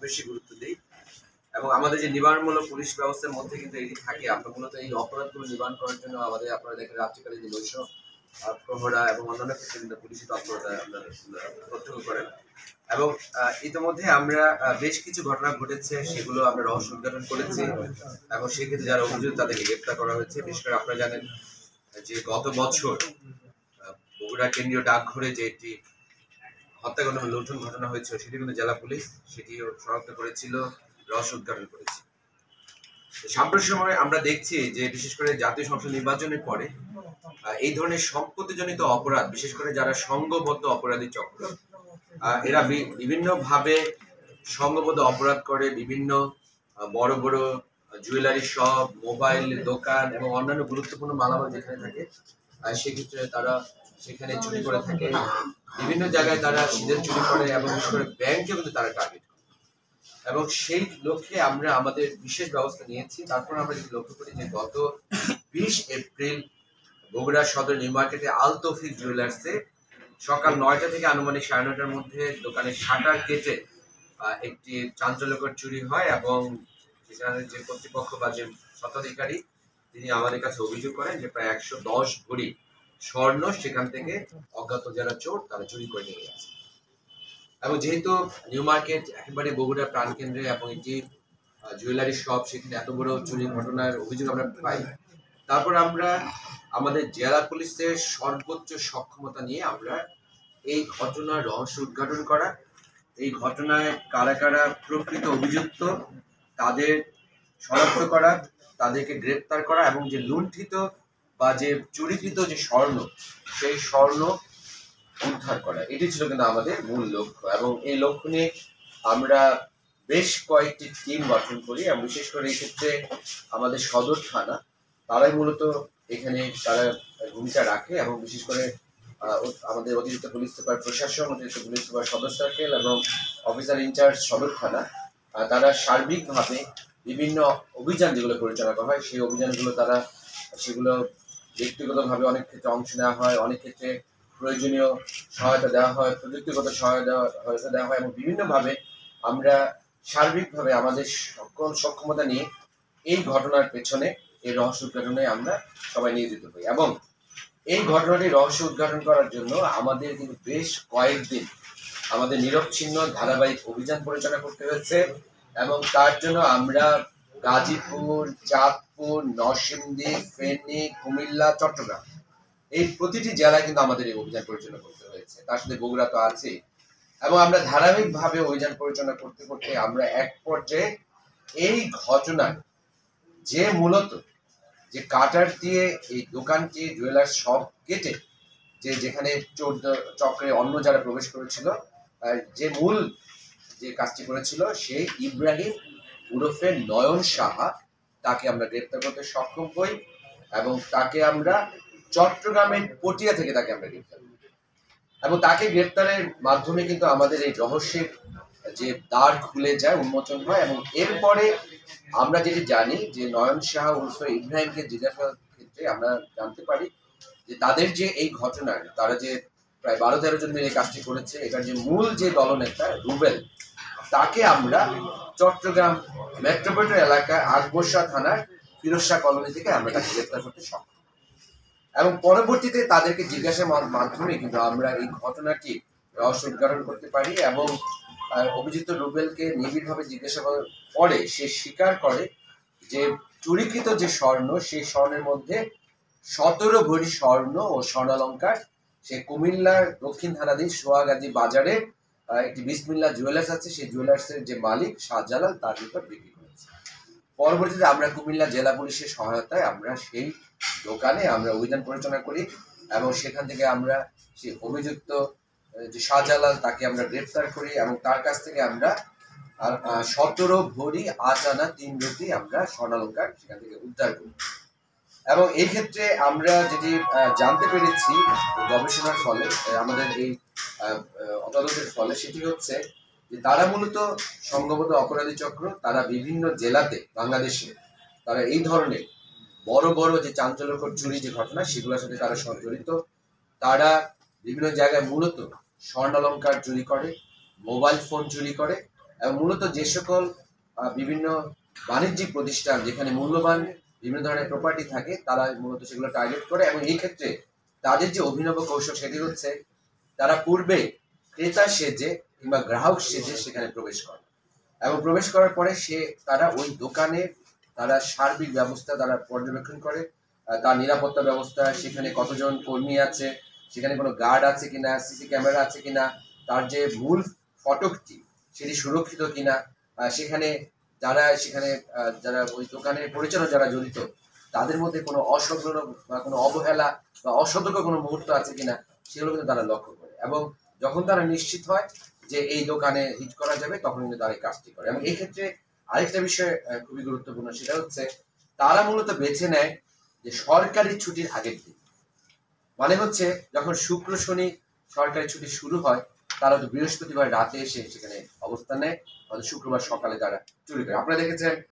বেশি গুরুত্ব দিই এবং আমাদের যে নিবারণমূলক পুলিশ ব্যবস্থার মধ্যে কিন্তু এটি থাকে। আমরা মূলত এই অপরাধগুলো নিবারণ করার জন্য আমাদের আপনারা দেখেন রাত্রিকালে যে বৈশ্য প্রহরা এবং অন্যান্য ক্ষেত্রে কিন্তু পুলিশি তৎপরতা আপনারা প্রত্যক্ষ করেন এবং ইতিমধ্যে আমরা বেশ কিছু ঘটনা ঘটেছে, সেগুলো আমরা রহস্য উদ্ঘাটন করেছি এবং সেক্ষেত্রে যারা অভিযুক্ত তাদেরকে গ্রেপ্তার করা হয়েছে। বিশেষ করে আপনারা জানেন যে গত বছর বগুড়া কেন্দ্রীয় ডাকঘরে যে একটি হত্যাকাণ্ড লুণ্ঠন ঘটনা হয়েছিল, সেটি কিন্তু জেলা পুলিশ সেটিও শনাক্ত করেছিল, রহস্য উদ্ঘাটন করেছে। সাম্প্রতিক সময়ে আমরা দেখছি যে বিশেষ করে জাতীয় সংসদ নির্বাচনের পরে এই ধরনের সম্পত্তিজনিত অপরাধ, বিশেষ করে যারা সংঘবদ্ধ অপরাধী চক্র, এরা বিভিন্ন ভাবে সংঘবদ্ধ অপরাধ করে বিভিন্ন বড় বড় জুয়েলারি শপ, মোবাইল দোকান এবং অন্যান্য গুরুত্বপূর্ণ মালামাল যেখানে থাকে সেক্ষেত্রে তারা সেখানে চুরি করে থাকে। বিভিন্ন জায়গায় তারা সিঁদুর চুরি করে এবং বিশেষ করে ব্যাংকে কিন্তু তারা টার্গেট করে এবং সেই লক্ষ্যে আমরা আমাদের বিশেষ ব্যবস্থা নিয়েছি। তারপর আমরা যদি লক্ষ্য করি যে গত 20 এপ্রিল বগুড়া সদর নিউ মার্কেটে আল তৌফিক জুয়েলার্সে সকাল 9টা থেকে আনুমানিক 9:30টার মধ্যে দোকানের শাটার কেটে একটি চাঞ্চল্যকর চুরি হয় এবং সেখানে যে কর্তৃপক্ষ বা যে স্বত্বাধিকারী তিনি আমাদের কাছে অভিযোগ করেন যে প্রায় 110 ভরি স্বর্ণ সেখান থেকে অজ্ঞাত যারা চোর তারা চুরি করে নিয়ে গেছে। এবং যেহেতু নিউ মার্কেট একেবারে বগুড়া প্রাণকেন্দ্রে এবং একটি জুয়েলারি শপ, সেখানে এত বড় চুরির ঘটনার অভিযোগ আমরা পাই, তারপর আমরা আমাদের জেলা পুলিশের সর্বোচ্চ সক্ষমতা নিয়ে আমরা এই ঘটনার রহস্য উদ্ঘাটন করা, এই ঘটনায় কারা কারা প্রকৃত অভিযুক্ত তাদের শনাক্ত করা, তাদেরকে গ্রেপ্তার করা এবং যে লুণ্ঠিত বা যে চুরিকৃত যে স্বর্ণ সেই স্বর্ণ উদ্ধার করা, এটি ছিল কিন্তু আমাদের মূল লক্ষ্য। এবং এই লক্ষ্য নিয়ে আমরা বেশ কয়েকটি টিম গঠন করি এবং বিশেষ করে এই ক্ষেত্রে আমাদের সদর থানা তারাই মূলত এখানে তারা ভূমিকা রাখে এবং বিশেষ করে আমাদের অতিরিক্ত পুলিশ সুপার প্রশাসন, অতিরিক্ত পুলিশ সুপার সদর সার্কেল এবং অফিসার ইনচার্জ সদর থানা, তারা সার্বিকভাবে বিভিন্ন অভিযান যেগুলো পরিচালনা করা হয় সেই অভিযানগুলো তারা সেগুলো ব্যক্তিগতভাবে অনেক ক্ষেত্রে অংশ নেওয়া হয়, অনেক ক্ষেত্রে প্রয়োজনীয় সহায়তা দেওয়া হয়, প্রযুক্তিগত সহায়তা দেওয়া হয় এবং বিভিন্নভাবে আমরা সার্বিকভাবে আমাদের সকল সক্ষমতা নিয়ে এই ঘটনার পেছনে এই রহস্য উদ্ঘাটনে আমরা সবাই নিয়োজিত হই। এবং এই ঘটনাটি রহস্য উদ্ঘাটন করার জন্য আমাদের কিন্তু বেশ কয়েকদিন আমাদের নিরবচ্ছিন্ন ধারাবাহিক অভিযান পরিচালনা করতে হয়েছে এবং তার জন্য আমরা গাজীপুর, চাঁদপুর, নরসিংদী, ফেনী, কুমিল্লা, চট্টগ্রাম এই প্রতিটি জেলায় কিন্তু আমাদের এই অভিযান পরিচালনা করতে হয়েছে। তার সাথে বগুড়া তো আছে এবং আমরা ধারাবাহিকভাবে অভিযান পরিচালনা করতে করতে আমরা এক পর্যায়ে এই ঘটনার যে মূলত যে কাটার দিয়ে এই দোকানটি জুয়েলার্স শপ কেটে যেখানে চোর চক্রে অন্য যারা প্রবেশ করেছিল, যে মূল যে কাজটি করেছিল সেই ইব্রাহিম ওরফে নয়ন সাহা, তাকে আমরা গ্রেপ্তার করতে সক্ষম হই এবং তাকে আমরা চট্টগ্রামের পটিয়া থেকে তাকে আমরা গ্রেপ্তার করি এবং তাকে গ্রেপ্তারের মাধ্যমে কিন্তু আমাদের এই রহস্যের যে দ্বার খুলে যায়, উন্মোচন হয় এবং এরপরে আমরা যেটি জানি যে নয়ন সাহা উর্ফে ইব্রাহিমকে জিজ্ঞাসাবাদের ক্ষেত্রে আমরা জানতে পারি যে তাদের যে এই ঘটনার তারা যে প্রায় 12-13 জন মিলে কাজটি করেছে, এটার যে মূল যে দলনেতা রুবেল, তাকে আমরা চট্টগ্রাম মেট্রোপলিটন এলাকার আকবরশাহ থানার ফিরোজ শাহ কলোনি থেকে আমরা তাকে গ্রেপ্তার করতে সক্ষম এবং পরবর্তীতে তাদেরকে জিজ্ঞাসার মাধ্যমে কিন্তু আমরা এই ঘটনাটি রহস্য উদ্ঘাটন করতে পারি এবং অভিযুক্ত রুবেলকে নিবিড়ভাবে জিজ্ঞাসাবাদের পরে সে স্বীকার করে যে চুরিকৃত যে স্বর্ণ সেই স্বর্ণের মধ্যে 17 ভরি স্বর্ণ ও স্বর্ণালঙ্কার সে কুমিল্লার দক্ষিণ থানাধীন সোহাগাজী বাজারে একটি বিসমিল্লাহ জুয়েলার্স আছে, সেই জুয়েলার্সের যে মালিক শাহজালাল তার নিকট বিক্রি করেছে। পরবর্তীতে আমরা কুমিল্লা জেলা পুলিশের সহায়তায় আমরা সেই দোকানে আমরা অভিযান পরিচালনা করি এবং সেখান থেকে আমরা সেই অভিযুক্ত যে শাহজালাল তাকে আমরা গ্রেফতার করি এবং তার কাছ থেকে আমরা 17 ভরি 8 আনা 3 রতি আমরা স্বর্ণালঙ্কার সেখান থেকে উদ্ধার করি। এবং এই ক্ষেত্রে আমরা যেটি জানতে পেরেছি গবেষণার ফলে, আমাদের এই তদন্তের ফলে, সেটি হচ্ছে যে তারা মূলত সংঘবদ্ধ অপরাধী চক্র, তারা বিভিন্ন জেলাতে বাংলাদেশে তারা এই ধরনের বড় বড় যে চাঞ্চল্যকর চুরি যে ঘটনা সেগুলোর সাথে তারা জড়িত। তারা বিভিন্ন জায়গায় মূলত স্বর্ণালঙ্কার চুরি করে, মোবাইল ফোন চুরি করে এবং মূলত যে সকল বিভিন্ন বাণিজ্যিক প্রতিষ্ঠান যেখানে মূল্যবান বিভিন্ন ধরনের প্রপার্টি থাকে তারা মূলত সেগুলো টার্গেট করে, এবং এই ক্ষেত্রে তাদের যে অভিনব কৌশল সেটি হচ্ছে তারা পূর্বে ক্রেতা সেজে কিংবা গ্রাহক সেজে সেখানে প্রবেশ করে, এবং প্রবেশ করার পরে তারা ওই দোকানে তারা সার্বিক ব্যবস্থা তারা পর্যবেক্ষণ করে, তার নিরাপত্তা ব্যবস্থা, সেখানে কতজন কর্মী আছে, সেখানে কোনো গার্ড আছে কিনা, সিসি ক্যামেরা আছে কিনা, তার যে মূল ফটকটি সেটি সুরক্ষিত কিনা, সেখানে যারা ওই দোকানের পরিচালক যারা জড়িত তাদের মধ্যে কোনো অসংলগ্ন বা কোনো অবহেলা বা অসতর্ক কোনো মুহূর্ত আছে কিনা সেগুলো কিন্তু তারা লক্ষ্য করে, এবং যখন তারা নিশ্চিত হয় যে এই দোকানে হিট করা যাবে তখন কিন্তু তারা এই কাজটি করে। এবং এই ক্ষেত্রে আরেকটা বিষয় খুবই গুরুত্বপূর্ণ, সেটা হচ্ছে তারা মূলত বেছে নেয় যে সরকারি ছুটির আগের দিন, মানে হচ্ছে যখন শুক্র শনি সরকারি ছুটি শুরু হয় তারা তো বৃহস্পতিবার রাতে এসে সেখানে অবস্থান নেয়, শুক্রবার সকালে তারা চুরি করে। আপনারা দেখেছেন